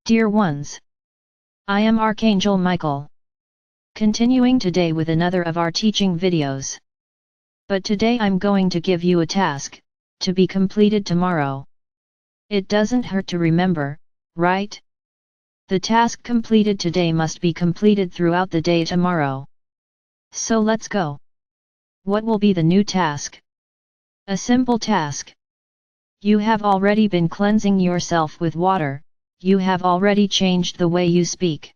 Dear ones, I am Archangel Michael. Continuing today with another of our teaching videos. But today I'm going to give you a task, to be completed tomorrow. It doesn't hurt to remember, right? The task completed today must be completed throughout the day tomorrow. So let's go. What will be the new task? A simple task. You have already been cleansing yourself with water, you have already changed the way you speak.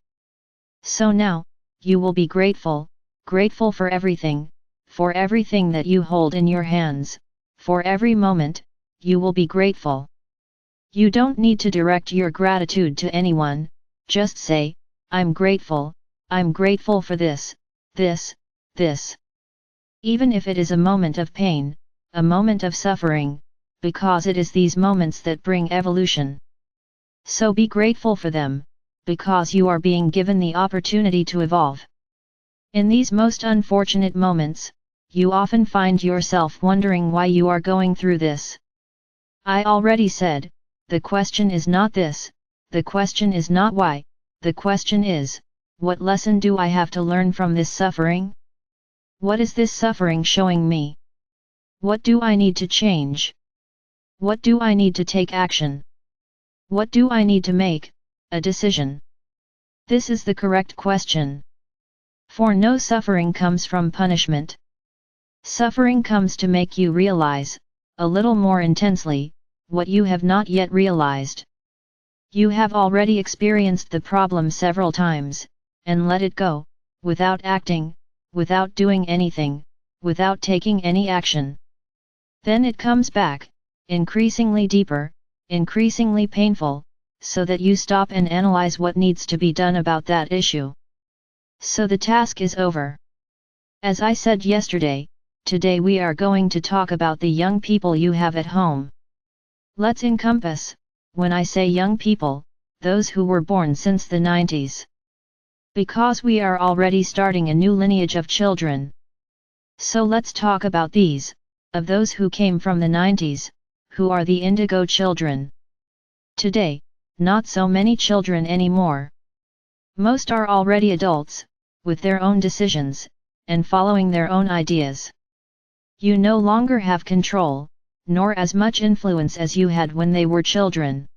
So now, you will be grateful for everything that you hold in your hands, for every moment, you will be grateful. You don't need to direct your gratitude to anyone, just say, I'm grateful for this. Even if it is a moment of pain, a moment of suffering, because it is these moments that bring evolution. So be grateful for them, because you are being given the opportunity to evolve. In these most unfortunate moments, you often find yourself wondering why you are going through this. I already said, the question is not this, the question is not why, the question is, what lesson do I have to learn from this suffering? What is this suffering showing me? What do I need to change? What do I need to take action? What do I need to make a decision? This is the correct question. For no suffering comes from punishment. Suffering comes to make you realize, a little more intensely, what you have not yet realized. You have already experienced the problem several times, and let it go, without acting, without doing anything, without taking any action. Then it comes back, increasingly deeper, increasingly painful, so that you stop and analyze what needs to be done about that issue. So the task is over. As I said yesterday, today we are going to talk about the young people you have at home. Let's encompass, when I say young people, those who were born since the 90s. Because we are already starting a new lineage of children. So let's talk about these, of those who came from the 90s, who are the indigo children. Today, not so many children anymore. Most are already adults, with their own decisions, and following their own ideas. You no longer have control, nor as much influence as you had when they were children.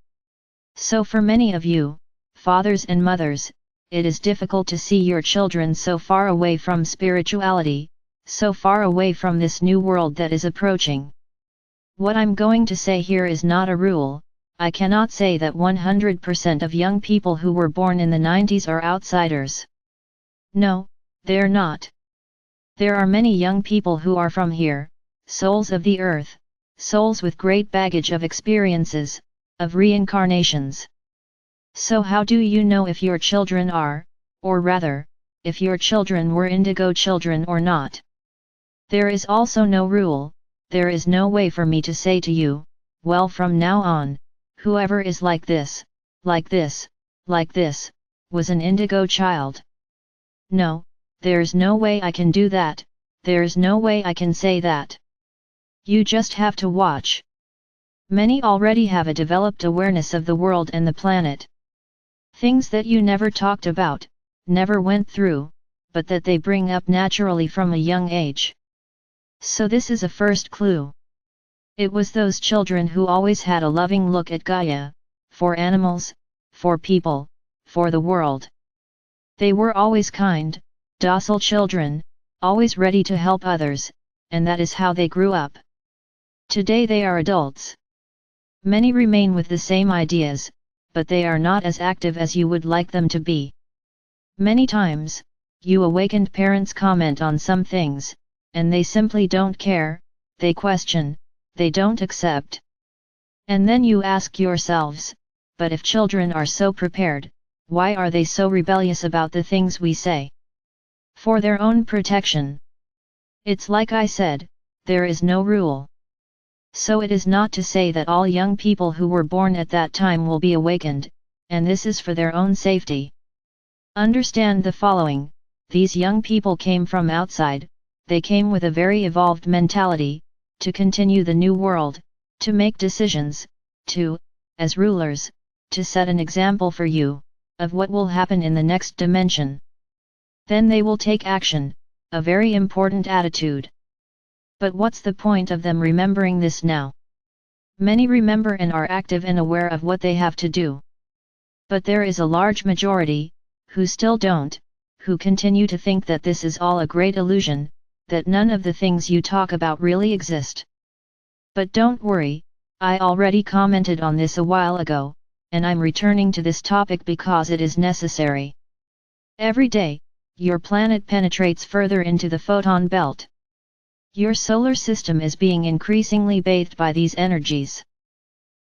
So for many of you, fathers and mothers, it is difficult to see your children so far away from spirituality, so far away from this new world that is approaching. What I'm going to say here is not a rule. I cannot say that 100% of young people who were born in the 90s are outsiders. No, they're not. There are many young people who are from here, souls of the earth, souls with great baggage of experiences, of reincarnations. So how do you know if your children are, or rather, if your children were indigo children or not? There is also no rule, there is no way for me to say to you, well from now on, whoever is like this, was an indigo child. No, there's no way I can do that, there's no way I can say that. You just have to watch. Many already have a developed awareness of the world and the planet. Things that you never talked about, never went through, but that they bring up naturally from a young age. So this is a first clue. It was those children who always had a loving look at Gaia, for animals, for people, for the world. They were always kind, docile children, always ready to help others, and that is how they grew up. Today they are adults. Many remain with the same ideas, but they are not as active as you would like them to be. Many times, you awakened parents comment on some things, and they simply don't care, they question, they don't accept. And then you ask yourselves, but if children are so prepared, why are they so rebellious about the things we say? For their own protection. It's like I said, there is no rule. So it is not to say that all young people who were born at that time will be awakened, and this is for their own safety. Understand the following, these young people came from outside, they came with a very evolved mentality, to continue the new world, to make decisions, to, as rulers, to set an example for you, of what will happen in the next dimension. Then they will take action, a very important attitude. But what's the point of them remembering this now? Many remember and are active and aware of what they have to do. But there is a large majority, who still don't, who continue to think that this is all a great illusion, that none of the things you talk about really exist. But don't worry, I already commented on this a while ago, and I'm returning to this topic because it is necessary. Every day, your planet penetrates further into the photon belt. Your solar system is being increasingly bathed by these energies.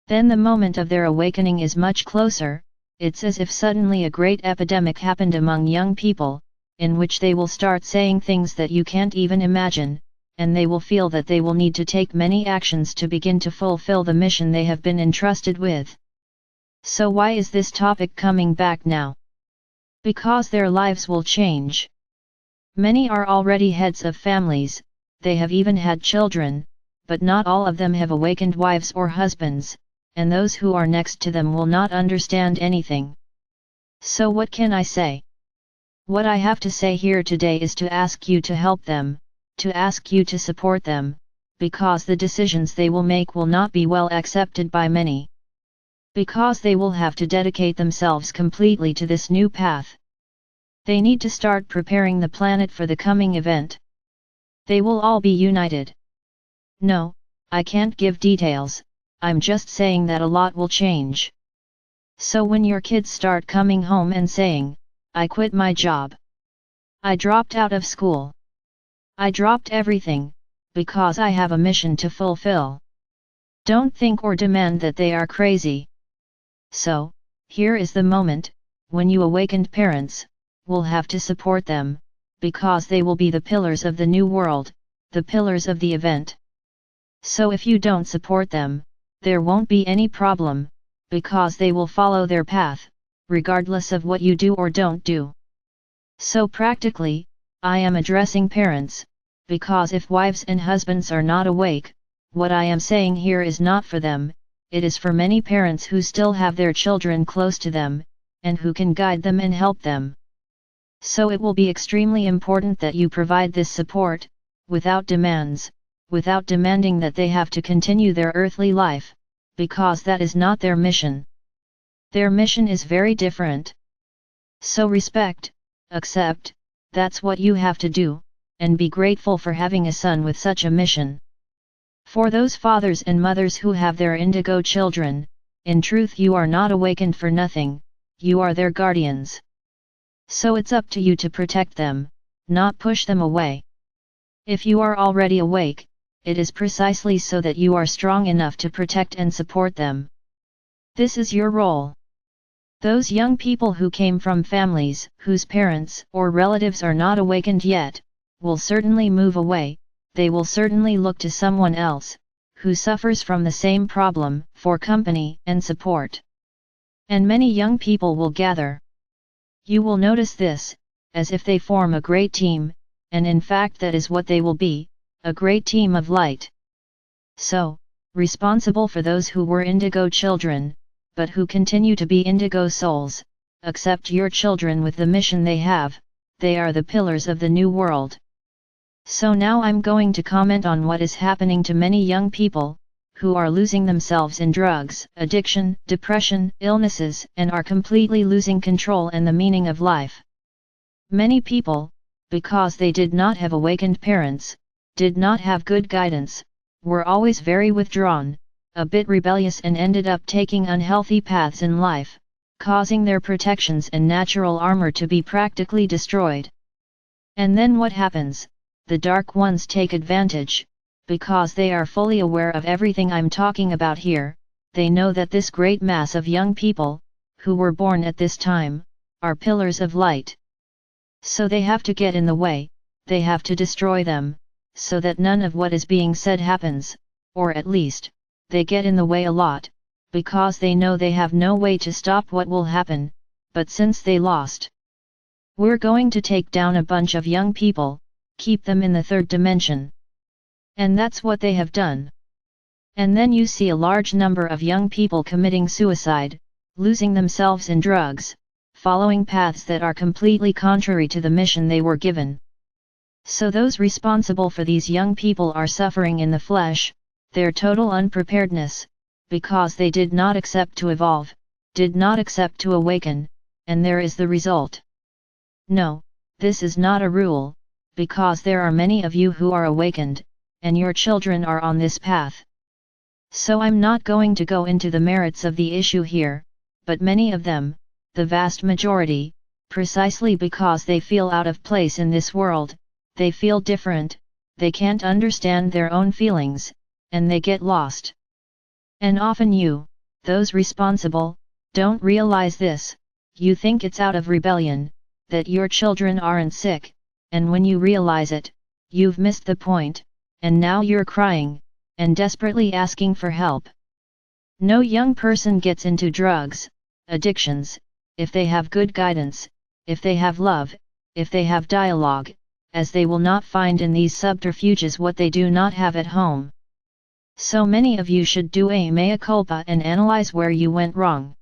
Then the moment of their awakening is much closer. It's as if suddenly a great epidemic happened among young people, in which they will start saying things that you can't even imagine, and they will feel that they will need to take many actions to begin to fulfill the mission they have been entrusted with. So why is this topic coming back now? Because their lives will change. Many are already heads of families, they have even had children, but not all of them have awakened wives or husbands, and those who are next to them will not understand anything. So what can I say? What I have to say here today is to ask you to help them, to ask you to support them, because the decisions they will make will not be well accepted by many. Because they will have to dedicate themselves completely to this new path. They need to start preparing the planet for the coming event. They will all be united. No, I can't give details, I'm just saying that a lot will change. So when your kids start coming home and saying, I quit my job. I dropped out of school. I dropped everything, because I have a mission to fulfill. Don't think or demand that they are crazy. So, here is the moment, when you awakened parents, will have to support them, because they will be the pillars of the new world, the pillars of the event. So if you don't support them, there won't be any problem, because they will follow their path, regardless of what you do or don't do. So practically, I am addressing parents, because if wives and husbands are not awake, what I am saying here is not for them, it is for many parents who still have their children close to them, and who can guide them and help them. So it will be extremely important that you provide this support, without demands, without demanding that they have to continue their earthly life, because that is not their mission. Their mission is very different. So respect, accept, that's what you have to do, and be grateful for having a son with such a mission. For those fathers and mothers who have their indigo children, in truth you are not awakened for nothing, you are their guardians. So it's up to you to protect them, not push them away. If you are already awake, it is precisely so that you are strong enough to protect and support them. This is your role. Those young people who came from families whose parents or relatives are not awakened yet, will certainly move away, they will certainly look to someone else, who suffers from the same problem, for company and support. And many young people will gather. You will notice this, as if they form a great team, and in fact that is what they will be, a great team of light. So, responsible for those who were indigo children, but who continue to be indigo souls, accept your children with the mission they have, they are the pillars of the new world. So now I'm going to comment on what is happening to many young people, who are losing themselves in drugs, addiction, depression, illnesses, and are completely losing control and the meaning of life. Many people, because they did not have awakened parents, did not have good guidance, were always very withdrawn, a bit rebellious and ended up taking unhealthy paths in life, causing their protections and natural armor to be practically destroyed. And then what happens? The dark ones take advantage, because they are fully aware of everything I'm talking about here, they know that this great mass of young people, who were born at this time, are pillars of light. So they have to get in the way, they have to destroy them, so that none of what is being said happens, or at least, they get in the way a lot, because they know they have no way to stop what will happen, but since they lost, we're going to take down a bunch of young people, keep them in the third dimension. And that's what they have done. And then you see a large number of young people committing suicide, losing themselves in drugs, following paths that are completely contrary to the mission they were given. So those responsible for these young people are suffering in the flesh, their total unpreparedness, because they did not accept to evolve, did not accept to awaken, and there is the result. No, this is not a rule, because there are many of you who are awakened, and your children are on this path. So I'm not going to go into the merits of the issue here, but many of them, the vast majority, precisely because they feel out of place in this world, they feel different, they can't understand their own feelings, and they get lost. And often you, those responsible, don't realize this. You think it's out of rebellion, that your children aren't sick, and when you realize it, you've missed the point, and now you're crying, and desperately asking for help. No young person gets into drugs, addictions, if they have good guidance, if they have love, if they have dialogue, as they will not find in these subterfuges what they do not have at home. So many of you should do a mea culpa and analyze where you went wrong.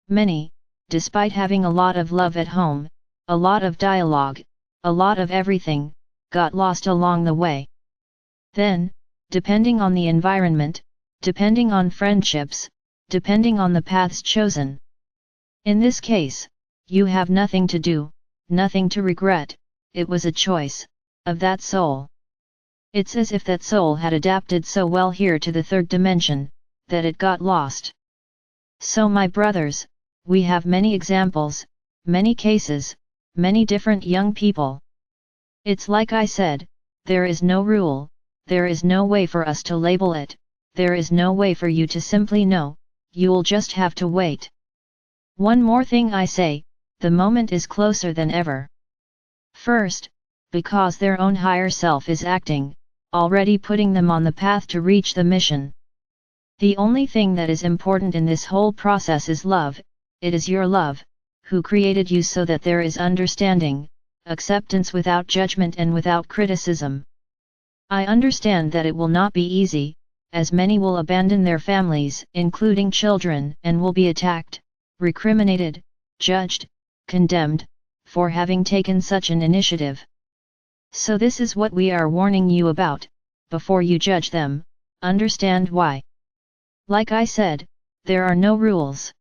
Many, despite having a lot of love at home, a lot of dialogue, a lot of everything, got lost along the way. Then, depending on the environment, depending on friendships, depending on the paths chosen. In this case, you have nothing to do, nothing to regret, it was a choice of that soul. It's as if that soul had adapted so well here to the third dimension, that it got lost. So my brothers, we have many examples, many cases, many different young people. It's like I said, there is no rule, there is no way for us to label it, there is no way for you to simply know, you'll just have to wait. One more thing I say, the moment is closer than ever. First, because their own higher self is acting, already putting them on the path to reach the mission. The only thing that is important in this whole process is love. It is your love, who created you so that there is understanding, acceptance without judgment and without criticism. I understand that it will not be easy, as many will abandon their families, including children, and will be attacked, recriminated, judged, condemned, for having taken such an initiative. So this is what we are warning you about. Before you judge them, understand why. Like I said, there are no rules.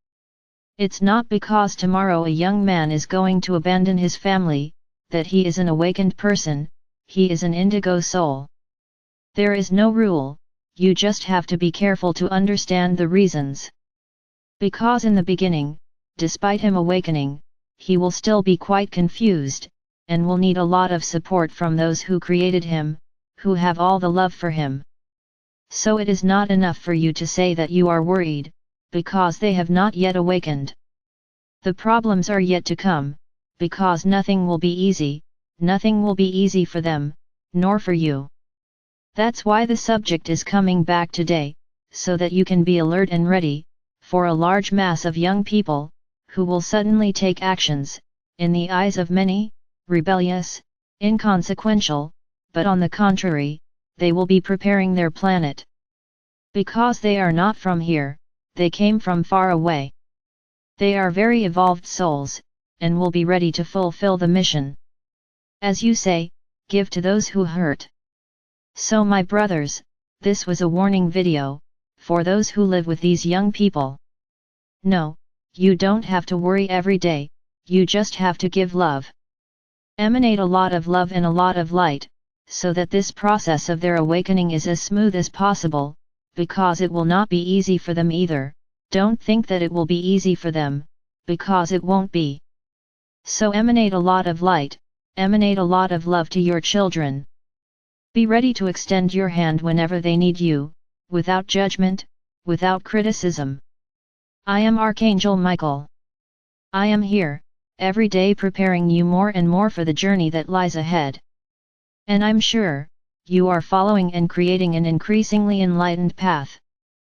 It's not because tomorrow a young man is going to abandon his family, that he is an awakened person, he is an indigo soul. There is no rule, you just have to be careful to understand the reasons. Because in the beginning, despite him awakening, he will still be quite confused, and will need a lot of support from those who created him, who have all the love for him. So it is not enough for you to say that you are worried, because they have not yet awakened. The problems are yet to come, because nothing will be easy, nothing will be easy for them, nor for you. That's why the subject is coming back today, so that you can be alert and ready, for a large mass of young people, who will suddenly take actions, in the eyes of many, rebellious, inconsequential, but on the contrary, they will be preparing their planet. Because they are not from here, they came from far away. They are very evolved souls, and will be ready to fulfill the mission. As you say, give to those who hurt. So my brothers, this was a warning video, for those who live with these young people. No, you don't have to worry every day, you just have to give love. Emanate a lot of love and a lot of light, so that this process of their awakening is as smooth as possible, because it will not be easy for them either. Don't think that it will be easy for them, because it won't be. So emanate a lot of light, emanate a lot of love to your children. Be ready to extend your hand whenever they need you, without judgment, without criticism. I am Archangel Michael. I am here, every day preparing you more and more for the journey that lies ahead. And I'm sure, you are following and creating an increasingly enlightened path.